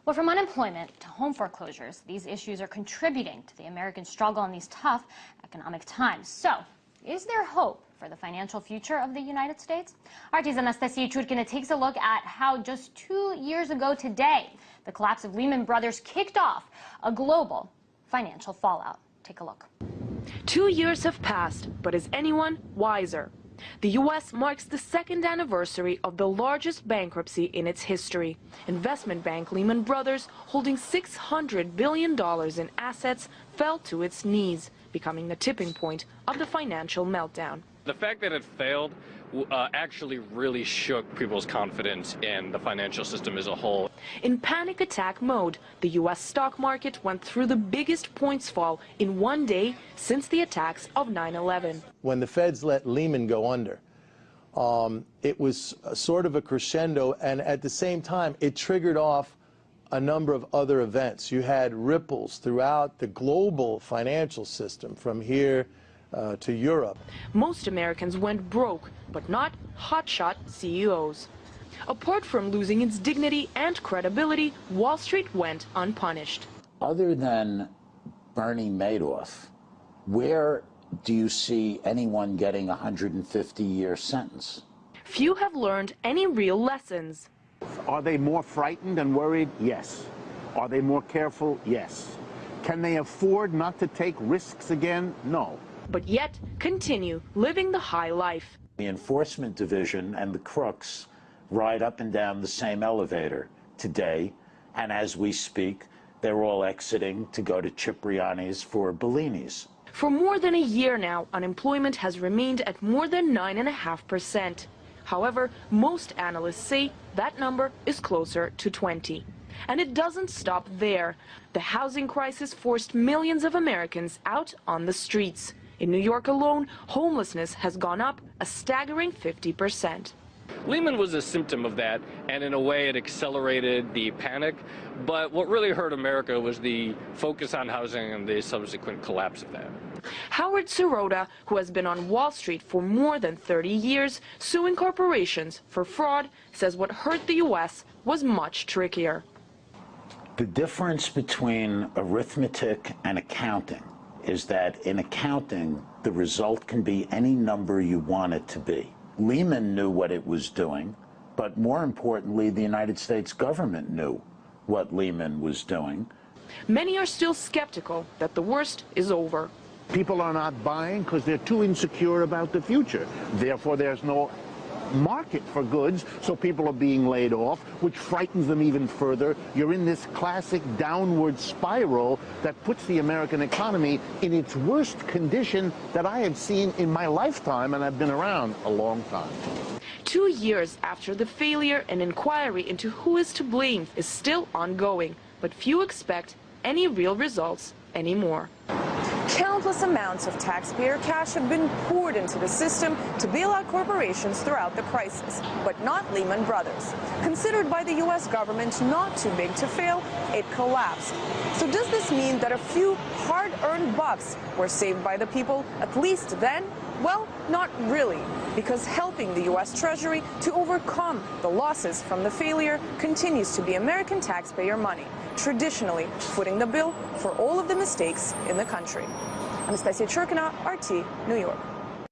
Well, from unemployment to home foreclosures, these issues are contributing to the American struggle in these tough economic times. So, is there hope for the financial future of the United States? RT's Anastasia Churkina takes a look at how just 2 years ago today, the collapse of Lehman Brothers kicked off a global financial fallout. Take a look. 2 years have passed, but is anyone wiser? The U.S. marks the second anniversary of the largest bankruptcy in its history. Investment bank Lehman Brothers, holding $600 billion in assets, fell to its knees, becoming the tipping point of the financial meltdown. The fact that it failed actually really shook people's confidence in the financial system as a whole. In panic attack mode, the U.S. stock market went through the biggest points fall in one day since the attacks of 9/11. When the Feds let Lehman go under, it was sort of a crescendo, and at the same time, it triggered off a number of other events. You had ripples throughout the global financial system, from here to Europe. Most Americans went broke, but not hotshot CEOs. Apart from losing its dignity and credibility, Wall Street went unpunished. Other than Bernie Madoff, where do you see anyone getting a 150-year sentence? Few have learned any real lessons. Are they more frightened and worried? Yes. Are they more careful? Yes. Can they afford not to take risks again? No. But yet continue living the high life. The enforcement division and the crooks ride up and down the same elevator today, and as we speak, they're all exiting to go to Cipriani's for Bellinis. For more than a year now, unemployment has remained at more than 9.5%. However, most analysts say that number is closer to 20. And it doesn't stop there. The housing crisis forced millions of Americans out on the streets. In New York alone, homelessness has gone up a staggering 50%. Lehman was a symptom of that, and in a way it accelerated the panic. But what really hurt America was the focus on housing and the subsequent collapse of that. Howard Sirota, who has been on Wall Street for more than 30 years, suing corporations for fraud, says what hurt the U.S. was much trickier. The difference between arithmetic and accounting is that in accounting, the result can be any number you want it to be. Lehman knew what it was doing, but more importantly, the United States government knew what Lehman was doing. Many are still skeptical that the worst is over. People are not buying because they're too insecure about the future. Therefore, there's no market for goods, so people are being laid off, which frightens them even further. You're in this classic downward spiral that puts the American economy in its worst condition that I have seen in my lifetime, and I've been around a long time. 2 years after the failure, an inquiry into who is to blame is still ongoing, but few expect any real results anymore. Countless amounts of taxpayer cash have been poured into the system to bail out corporations throughout the crisis, but not Lehman Brothers. Considered by the U.S. government not too big to fail, it collapsed. So does this mean that a few hard-earned bucks were saved by the people, at least then? Well, not really, because helping the U.S. Treasury to overcome the losses from the failure continues to be American taxpayer money, traditionally footing the bill for all of the mistakes in the country. Anastasia Churkina, RT, New York.